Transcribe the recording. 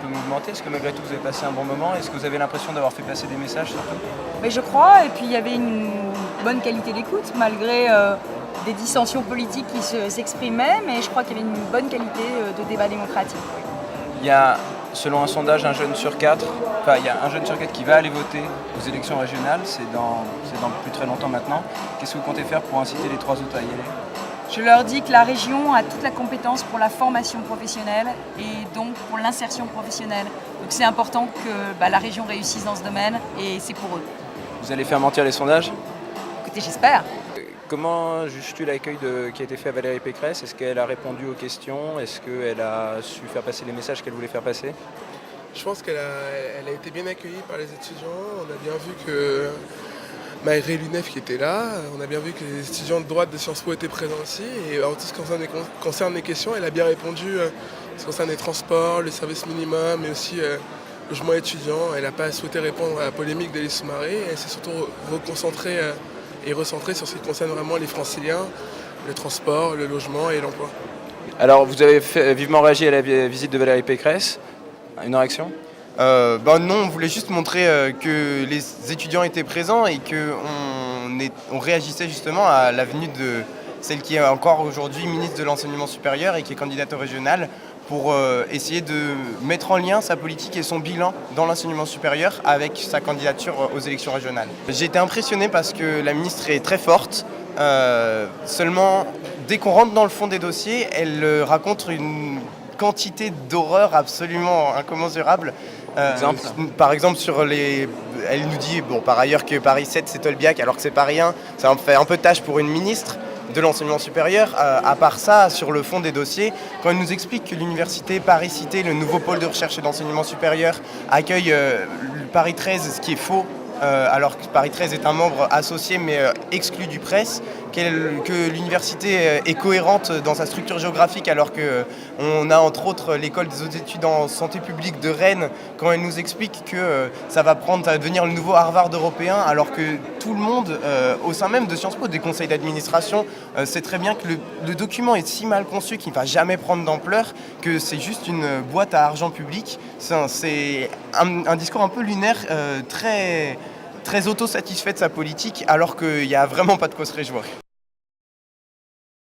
peu mouvementé. Est-ce que malgré tout vous avez passé un bon moment? Est-ce que vous avez l'impression d'avoir fait passer des messages surtout? Mais je crois, et puis il y avait une bonne qualité d'écoute, malgré des dissensions politiques qui s'exprimaient, mais je crois qu'il y avait une bonne qualité de débat démocratique. Oui. Il y a, selon un sondage, un jeune sur quatre, enfin il y a un jeune sur quatre qui va aller voter aux élections régionales, c'est dans plus très longtemps maintenant. Qu'est-ce que vous comptez faire pour inciter les trois autres à y aller? Je leur dis que la région a toute la compétence pour la formation professionnelle et donc pour l'insertion professionnelle. Donc c'est important que la région réussisse dans ce domaine et c'est pour eux. Vous allez faire mentir les sondages? Écoutez, j'espère. Comment juges-tu l'accueil qui a été fait à Valérie Pécresse? Est-ce qu'elle a répondu aux questions? Est-ce qu'elle a su faire passer les messages qu'elle voulait faire passer? Je pense qu'elle a été bien accueillie par les étudiants. On a bien vu que, malgré l'UNEF qui était là, on a bien vu que les étudiants de droite de Sciences Po étaient présents aussi. Et en tout ce qui concerne les questions, elle a bien répondu. Ce qui concerne les transports, le service minimum, mais aussi logement étudiant. Elle n'a pas souhaité répondre à la polémique d'Élise Soumaré. Elle s'est surtout reconcentrée et recentrée sur ce qui concerne vraiment les franciliens, le transport, le logement et l'emploi. Alors vous avez vivement réagi à la visite de Valérie Pécresse. Une réaction? Non, on voulait juste montrer que les étudiants étaient présents et qu'on réagissait justement à la venue de celle qui est encore aujourd'hui ministre de l'Enseignement supérieur et qui est candidate au régional pour essayer de mettre en lien sa politique et son bilan dans l'enseignement supérieur avec sa candidature aux élections régionales. J'ai été impressionné parce que la ministre est très forte. Seulement, dès qu'on rentre dans le fond des dossiers, elle raconte une quantité d'horreurs absolument incommensurables. Par exemple, elle nous dit, par ailleurs, que Paris 7 c'est Tolbiac, alors que c'est pas rien. Ça en fait un peu tâche pour une ministre de l'enseignement supérieur. À part ça, sur le fond des dossiers, quand elle nous explique que l'université Paris Cité, le nouveau pôle de recherche et d'enseignement supérieur, accueille le Paris 13, ce qui est faux, alors que Paris 13 est un membre associé mais exclu du PRES, que l'université est cohérente dans sa structure géographique alors qu'on a entre autres l'école des hautes études en santé publique de Rennes, quand elle nous explique que ça va devenir le nouveau Harvard européen, alors que tout le monde au sein même de Sciences Po, des conseils d'administration, sait très bien que le document est si mal conçu qu'il ne va jamais prendre d'ampleur, que c'est juste une boîte à argent public. C'est un discours un peu lunaire, très autosatisfait de sa politique, alors qu'il n'y a vraiment pas de quoi se réjouir.